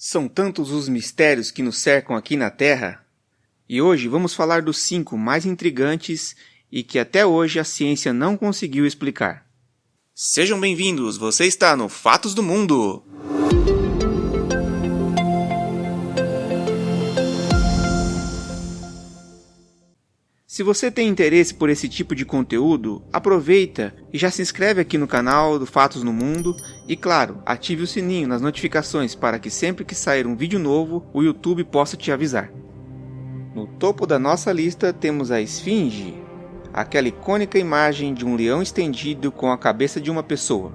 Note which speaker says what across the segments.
Speaker 1: São tantos os mistérios que nos cercam aqui na Terra, e hoje vamos falar dos 5 mais intrigantes e que até hoje a ciência não conseguiu explicar. Sejam bem-vindos, você está no Fatos do Mundo! Se você tem interesse por esse tipo de conteúdo, aproveita e já se inscreve aqui no canal do Fatos no Mundo e, claro, ative o sininho nas notificações para que sempre que sair um vídeo novo, o YouTube possa te avisar. No topo da nossa lista temos a Esfinge, aquela icônica imagem de um leão estendido com a cabeça de uma pessoa.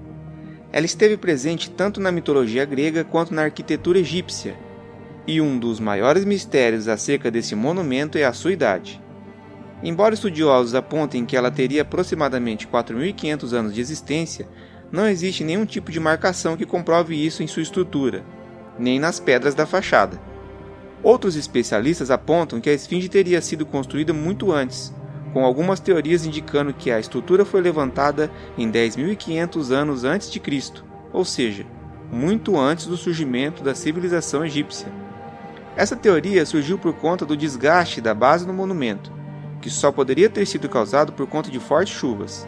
Speaker 1: Ela esteve presente tanto na mitologia grega quanto na arquitetura egípcia, e um dos maiores mistérios acerca desse monumento é a sua idade. Embora estudiosos apontem que ela teria aproximadamente 4.500 anos de existência, não existe nenhum tipo de marcação que comprove isso em sua estrutura, nem nas pedras da fachada. Outros especialistas apontam que a Esfinge teria sido construída muito antes, com algumas teorias indicando que a estrutura foi levantada em 10.500 anos antes de Cristo, ou seja, muito antes do surgimento da civilização egípcia. Essa teoria surgiu por conta do desgaste da base do monumento, que só poderia ter sido causado por conta de fortes chuvas.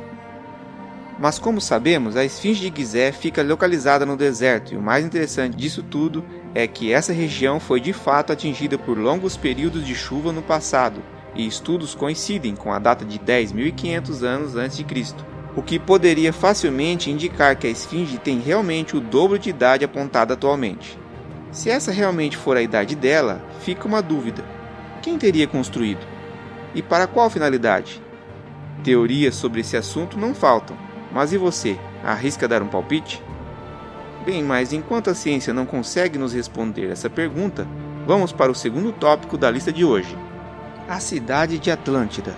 Speaker 1: Mas como sabemos, a Esfinge de Gizé fica localizada no deserto, e o mais interessante disso tudo é que essa região foi de fato atingida por longos períodos de chuva no passado, e estudos coincidem com a data de 10.500 anos antes de Cristo, o que poderia facilmente indicar que a Esfinge tem realmente o dobro de idade apontada atualmente. Se essa realmente for a idade dela, fica uma dúvida: quem teria construído? E para qual finalidade? Teorias sobre esse assunto não faltam, mas e você? Arrisca dar um palpite? Bem, mas enquanto a ciência não consegue nos responder essa pergunta, vamos para o segundo tópico da lista de hoje: a cidade de Atlântida.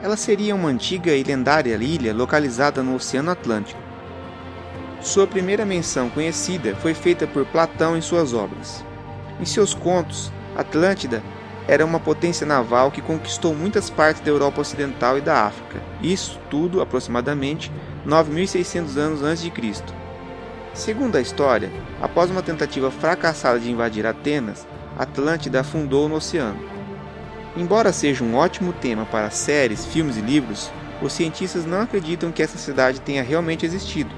Speaker 1: Ela seria uma antiga e lendária ilha localizada no Oceano Atlântico. Sua primeira menção conhecida foi feita por Platão em suas obras. Em seus contos, Atlântida era uma potência naval que conquistou muitas partes da Europa Ocidental e da África, isso tudo aproximadamente 9.600 anos antes de Cristo. Segundo a história, após uma tentativa fracassada de invadir Atenas, Atlântida afundou no oceano. Embora seja um ótimo tema para séries, filmes e livros, os cientistas não acreditam que essa cidade tenha realmente existido.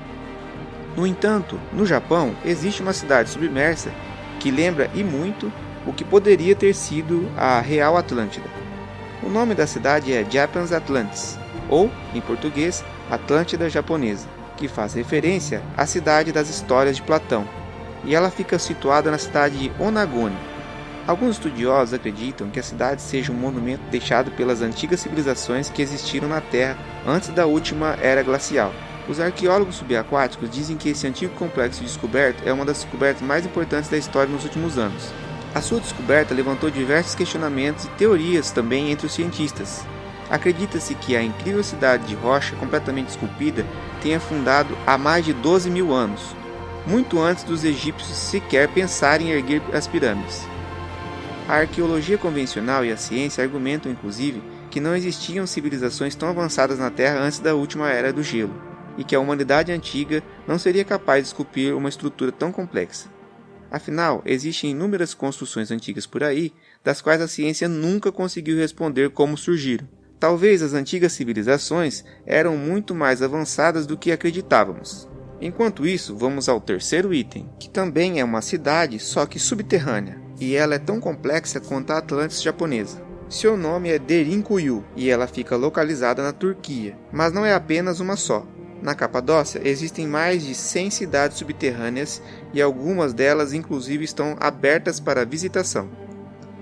Speaker 1: No entanto, no Japão existe uma cidade submersa que lembra e muito o que poderia ter sido a Real Atlântida. O nome da cidade é Japan's Atlantis, ou, em português, Atlântida Japonesa, que faz referência à cidade das histórias de Platão, e ela fica situada na cidade de Onagoni. Alguns estudiosos acreditam que a cidade seja um monumento deixado pelas antigas civilizações que existiram na Terra antes da última era glacial. Os arqueólogos subaquáticos dizem que esse antigo complexo descoberto é uma das descobertas mais importantes da história nos últimos anos. A sua descoberta levantou diversos questionamentos e teorias também entre os cientistas. Acredita-se que a incrível cidade de rocha completamente esculpida tenha afundado há mais de 12.000 anos, muito antes dos egípcios sequer pensarem em erguer as pirâmides. A arqueologia convencional e a ciência argumentam inclusive que não existiam civilizações tão avançadas na Terra antes da última era do gelo, e que a humanidade antiga não seria capaz de esculpir uma estrutura tão complexa. Afinal, existem inúmeras construções antigas por aí, das quais a ciência nunca conseguiu responder como surgiram. Talvez as antigas civilizações eram muito mais avançadas do que acreditávamos. Enquanto isso, vamos ao terceiro item, que também é uma cidade, só que subterrânea, e ela é tão complexa quanto a Atlantis japonesa. Seu nome é Derinkuyu, e ela fica localizada na Turquia, mas não é apenas uma só. Na Capadócia existem mais de 100 cidades subterrâneas e algumas delas inclusive estão abertas para visitação.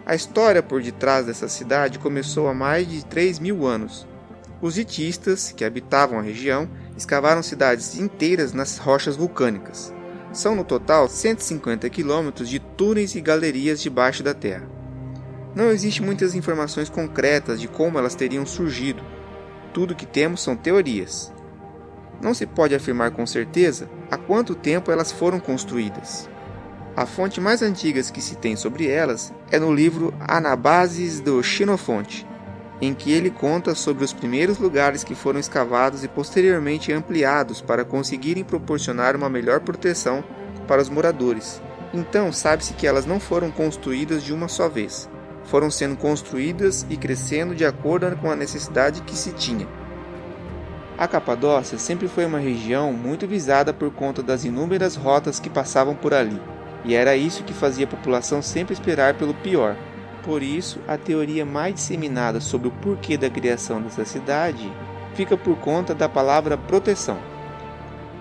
Speaker 1: A história por detrás dessa cidade começou há mais de 3.000 anos. Os hitistas, que habitavam a região, escavaram cidades inteiras nas rochas vulcânicas. São no total 150 quilômetros de túneis e galerias debaixo da terra. Não existem muitas informações concretas de como elas teriam surgido. Tudo que temos são teorias. Não se pode afirmar com certeza há quanto tempo elas foram construídas. A fonte mais antiga que se tem sobre elas é no livro Anabases do Xenofonte, em que ele conta sobre os primeiros lugares que foram escavados e posteriormente ampliados para conseguirem proporcionar uma melhor proteção para os moradores, Então sabe-se que elas não foram construídas de uma só vez. Foram sendo construídas e crescendo de acordo com a necessidade que se tinha. A Capadócia sempre foi uma região muito visada por conta das inúmeras rotas que passavam por ali, e era isso que fazia a população sempre esperar pelo pior. Por isso, a teoria mais disseminada sobre o porquê da criação dessa cidade fica por conta da palavra proteção.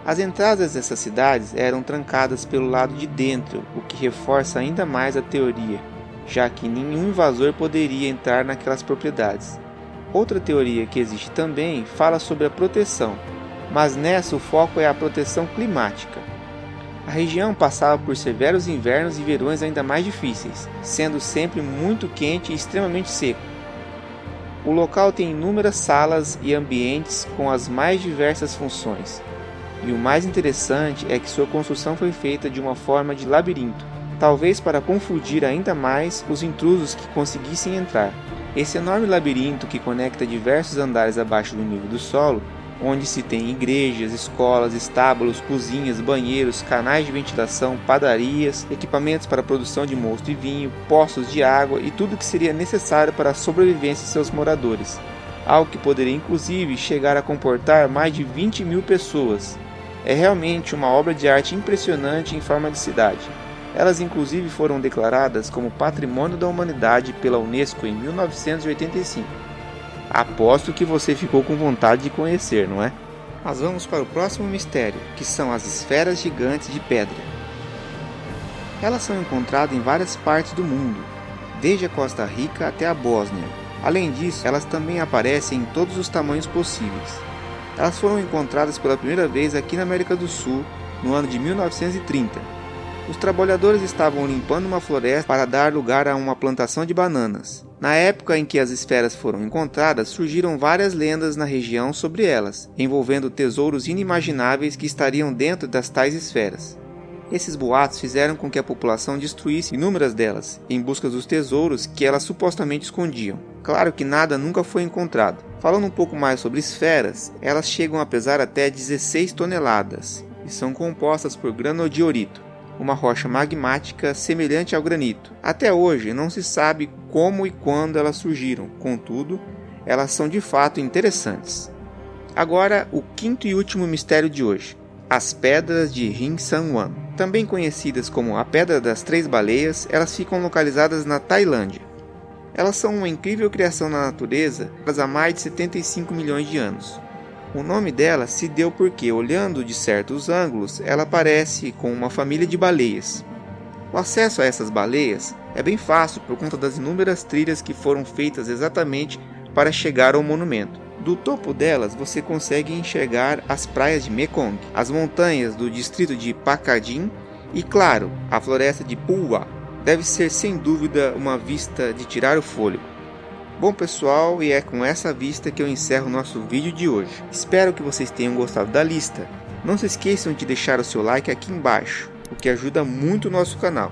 Speaker 1: As entradas dessas cidades eram trancadas pelo lado de dentro, o que reforça ainda mais a teoria, já que nenhum invasor poderia entrar naquelas propriedades. Outra teoria que existe também fala sobre a proteção, mas nessa o foco é a proteção climática. A região passava por severos invernos e verões ainda mais difíceis, sendo sempre muito quente e extremamente seco. O local tem inúmeras salas e ambientes com as mais diversas funções. E o mais interessante é que sua construção foi feita de uma forma de labirinto, talvez para confundir ainda mais os intrusos que conseguissem entrar. Esse enorme labirinto que conecta diversos andares abaixo do nível do solo, onde se tem igrejas, escolas, estábulos, cozinhas, banheiros, canais de ventilação, padarias, equipamentos para a produção de mosto e vinho, poços de água e tudo que seria necessário para a sobrevivência de seus moradores. Algo que poderia inclusive chegar a comportar mais de 20 mil pessoas. É realmente uma obra de arte impressionante em forma de cidade. Elas inclusive foram declaradas como Patrimônio da Humanidade pela Unesco em 1985. Aposto que você ficou com vontade de conhecer, não é? Mas vamos para o próximo mistério, que são as esferas gigantes de pedra. Elas são encontradas em várias partes do mundo, desde a Costa Rica até a Bósnia. Além disso, elas também aparecem em todos os tamanhos possíveis. Elas foram encontradas pela primeira vez aqui na América do Sul, no ano de 1930. Os trabalhadores estavam limpando uma floresta para dar lugar a uma plantação de bananas. Na época em que as esferas foram encontradas, surgiram várias lendas na região sobre elas, envolvendo tesouros inimagináveis que estariam dentro das tais esferas. Esses boatos fizeram com que a população destruísse inúmeras delas, em busca dos tesouros que elas supostamente escondiam. Claro que nada nunca foi encontrado. Falando um pouco mais sobre esferas, elas chegam a pesar até 16 toneladas e são compostas por granodiorito, uma rocha magmática semelhante ao granito. Até hoje não se sabe como e quando elas surgiram, contudo, elas são de fato interessantes. Agora, o quinto e último mistério de hoje, as pedras de Rin San Wan. Também conhecidas como a Pedra das Três Baleias, elas ficam localizadas na Tailândia. Elas são uma incrível criação na natureza há mais de 75 milhões de anos. O nome dela se deu porque, olhando de certos ângulos, ela parece com uma família de baleias. O acesso a essas baleias é bem fácil por conta das inúmeras trilhas que foram feitas exatamente para chegar ao monumento. Do topo delas você consegue enxergar as praias de Mekong, as montanhas do distrito de Pakadin e, claro, a floresta de Pua. Deve ser sem dúvida uma vista de tirar o fôlego. Bom pessoal, e é com essa vista que eu encerro o nosso vídeo de hoje. Espero que vocês tenham gostado da lista. Não se esqueçam de deixar o seu like aqui embaixo, o que ajuda muito o nosso canal.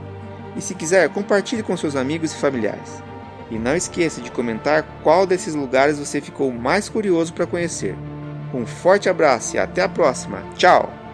Speaker 1: E se quiser, compartilhe com seus amigos e familiares. E não esqueça de comentar qual desses lugares você ficou mais curioso para conhecer. Um forte abraço e até a próxima. Tchau!